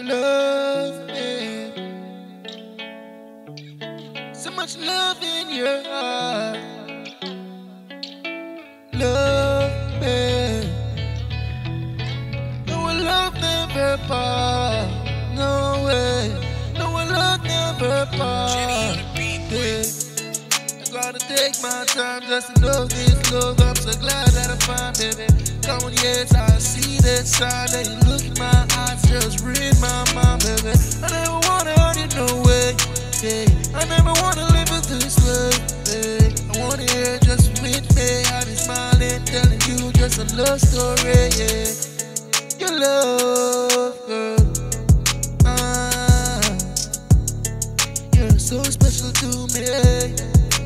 love me. So much love in your heart. Love me. No, our love never part. No way. No, our love never part. Yeah. I gotta take my time just to know this love. I'm so glad that I found, baby. Come on, yes, I see that sign that you look in my eyes, just read my mind, baby. I never wanna hurt you, no way. Yeah. I never wanna live it this way. Yeah. I wanna hear just with me. I be smiling, telling you just a love story. Yeah. Your love, girl. You're so special to me.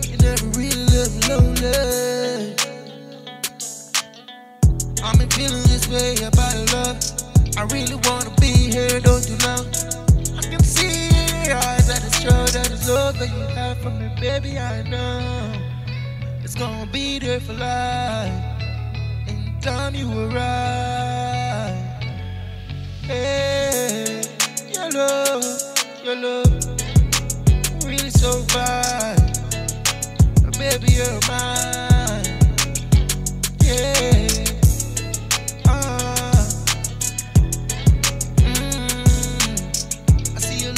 You never really lived lonely. I've been feeling this way about love. I really wanna be here, don't you know? I can see in your eyes that it's true, that it's love that you have for me, baby. I know it's gonna be there for life. Anytime you arrive, hey, your love, really so fine. But baby, you're mine, yeah.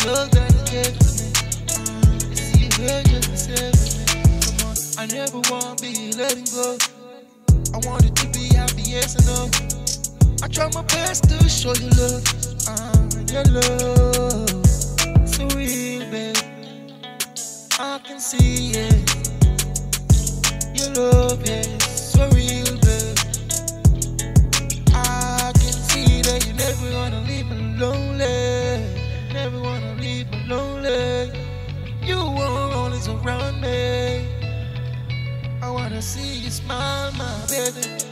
Love that you gave to me. I see you here just to stay with me. Come on, I never want to be letting go. I want it to be happy, yes or no. I try my best to show you love. Your love, so real, babe. I can see it. Your love is so real, babe. I can see that you never wanna leave me lonely. Never wanna leave me lonely. You were always around me. I wanna see you smile, my baby.